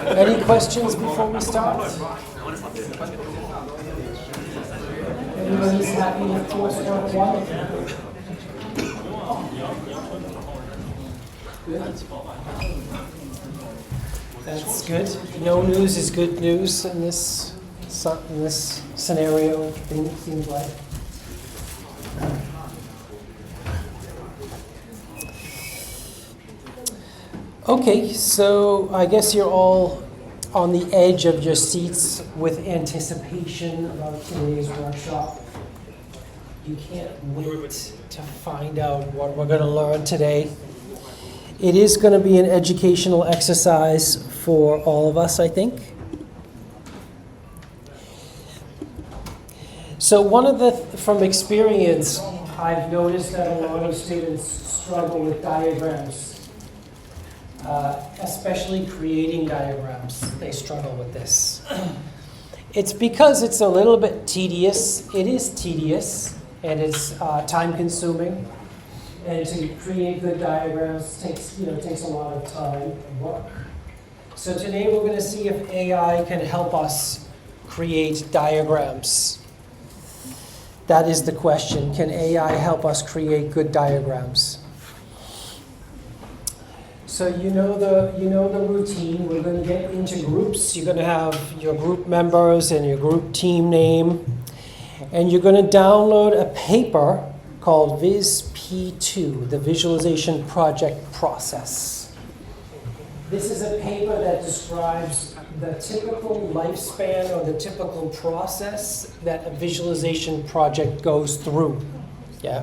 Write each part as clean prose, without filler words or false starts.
Any questions before we start? Everybody's happy with coursework 1? That's good. No news is good news in this scenario, it seems like. Okay, so I guess you're all on the edge of your seats with anticipation about today's workshop. You can't wait to find out what we're going to learn today. It is going to be an educational exercise for all of us, I think. So from experience, I've noticed that a lot of students struggle with diagrams. Especially creating diagrams, they struggle with this. It's because it's a little bit tedious. It is tedious, and it's time-consuming. And to create good diagrams takes a lot of time and work. So today we're going to see if AI can help us create diagrams. That is the question. Can AI help us create good diagrams? So you know the routine. We're going to get into groups. You're going to have your group members and your group team name. And you're going to download a paper called VisP2, the Visualization Project Process. This is a paper that describes the typical lifespan or the typical process that a visualization project goes through. Yeah.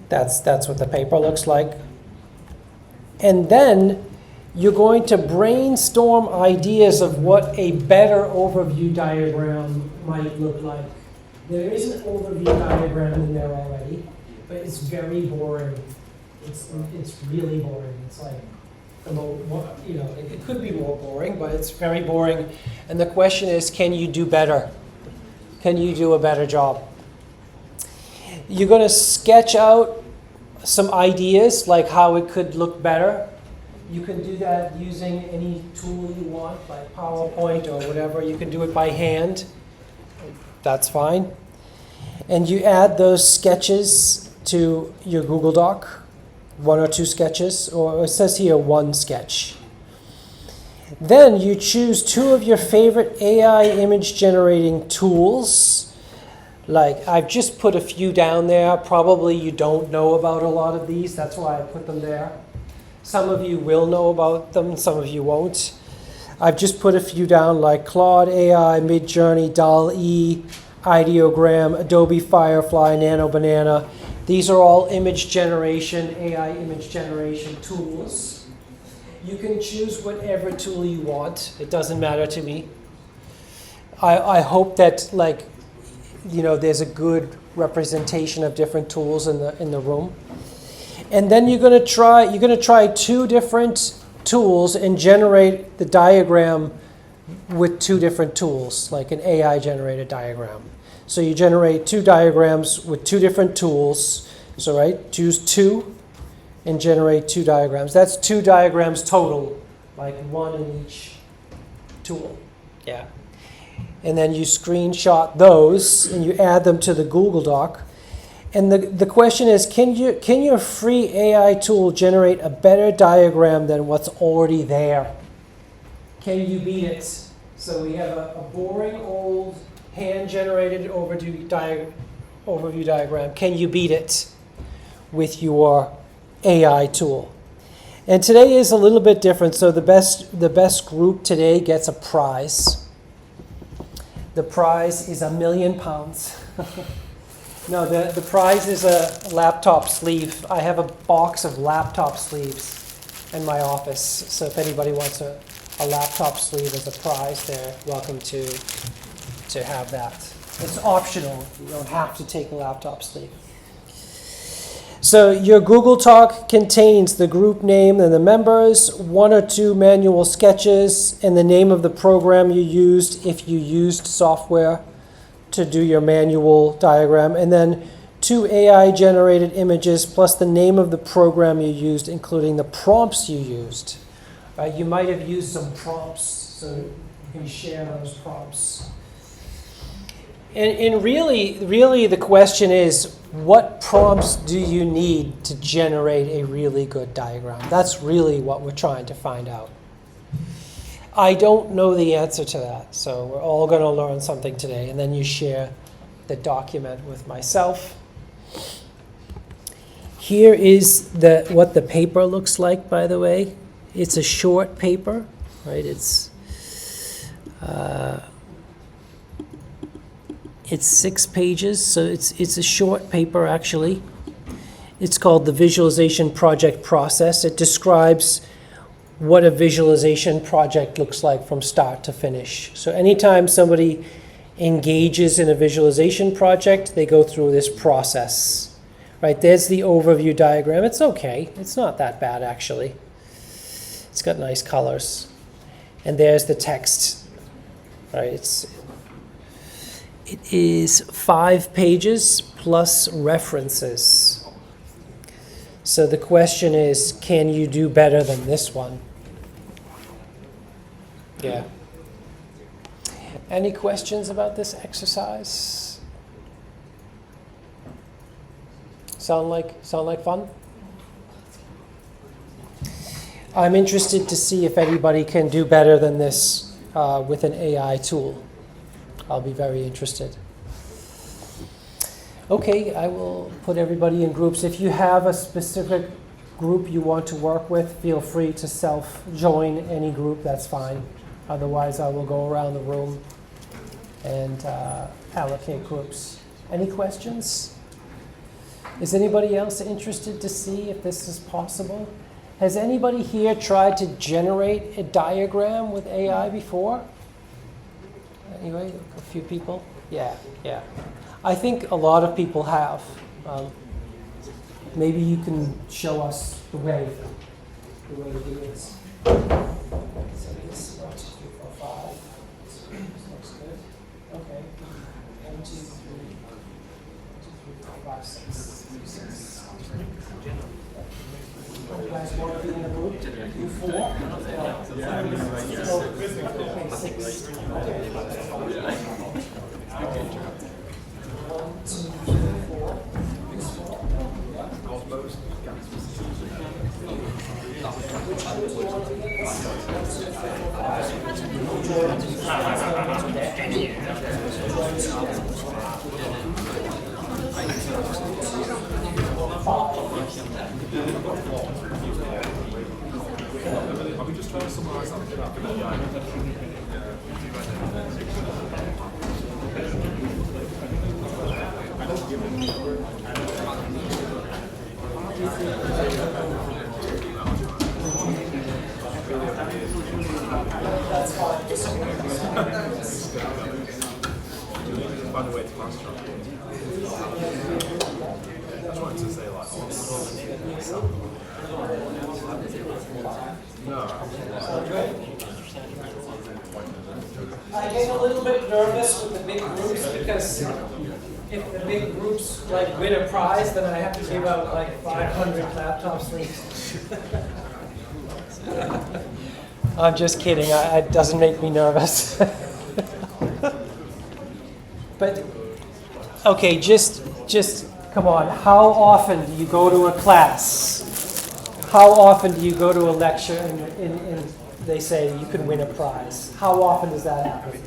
That's what the paper looks like. And then you're going to brainstorm ideas of what a better overview diagram might look like. There is an overview diagram in there already, but it's very boring. It's really boring. It's like, it could be more boring, but it's very boring. And the question is, can you do better? Can you do a better job? You're going to sketch out some ideas, like how it could look better. You can do that using any tool you want, like PowerPoint or whatever. You can do it by hand. That's fine. And you add those sketches to your Google Doc, 1 or 2 sketches, or it says here 1 sketch. Then you choose 2 of your favorite AI image generating tools. Like, I've just put a few down there. Probably you don't know about a lot of these. That's why I put them there. Some of you will know about them. Some of you won't. I've just put a few down, like Claude AI, Midjourney, DALL-E, Ideogram, Adobe Firefly, Nano Banana. These are all image generation, AI image generation tools. You can choose whatever tool you want. It doesn't matter to me. I hope that, there's a good representation of different tools in the room. And then you're going to try 2 different tools and generate the diagram with 2 different tools, like an AI generated diagram. So you generate 2 diagrams with 2 different tools. So choose 2 and generate 2 diagrams. That's 2 diagrams total, like 1 in each tool. Yeah. And then you screenshot those and you add them to the Google Doc. And the question is, can your free AI tool generate a better diagram than what's already there? Can you beat it? So we have a boring old hand-generated overview diagram. Can you beat it with your AI tool? And today is a little bit different. So the best group today gets a prize. The prize is £1 million. No, the prize is a laptop sleeve. I have a box of laptop sleeves in my office. So if anybody wants a laptop sleeve as a prize, they're welcome to to have that. It's optional. You don't have to take a laptop sleep. So your Google Doc contains the group name and the members, 1 or 2 manual sketches, and the name of the program you used if you used software to do your manual diagram, and then 2 AI-generated images plus the name of the program you used, including the prompts you used. Right? You might have used some prompts, so you can share those prompts. And really the question is, what prompts do you need to generate a really good diagram? That's really what we're trying to find out. I don't know the answer to that, so we're all going to learn something today, and then you share the document with myself. Here is what the paper looks like, by the way. It's a short paper, right? It's 6 pages, so it's a short paper, actually. It's called the Visualization Project Process. It describes what a visualization project looks like from start to finish. So anytime somebody engages in a visualization project, they go through this process. Right, there's the overview diagram. It's okay. It's not that bad, actually. It's got nice colors. And there's the text. Right, it is 5 pages plus references. So the question is, can you do better than this one? Yeah. Any questions about this exercise? Sound like fun? I'm interested to see if anybody can do better than this with an AI tool. I'll be very interested. Okay, I will put everybody in groups. If you have a specific group you want to work with, feel free to self-join any group, that's fine. Otherwise, I will go around the room and allocate groups. Any questions? Is anybody else interested to see if this is possible? Has anybody here tried to generate a diagram with AI before? Anyway, a few people? Yeah. I think a lot of people have. Maybe you can show us the way to do this. So this 1, 2, 3, 4, 5. This looks good. Okay. 1, 2, 3, 4, 5, 6. You guys want to be in a group? You 4? Okay, 6. Okay. 1, 2, 3, 4. Are we just trying to summarize that? That's fine. Find a way to class structure. I'm trying to say like, I get a little bit nervous with the big groups because if the big groups like win a prize, then I have to give out like 500 laptops each. I'm just kidding. It doesn't make me nervous. But okay, just come on. How often do you go to a class? How often do you go to a lecture and they say you can win a prize? How often does that happen?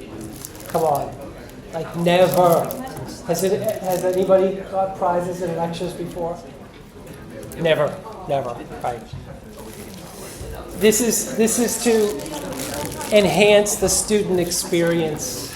Come on, like never. Has anybody got prizes in lectures before? Never, right. This is to enhance the student experience.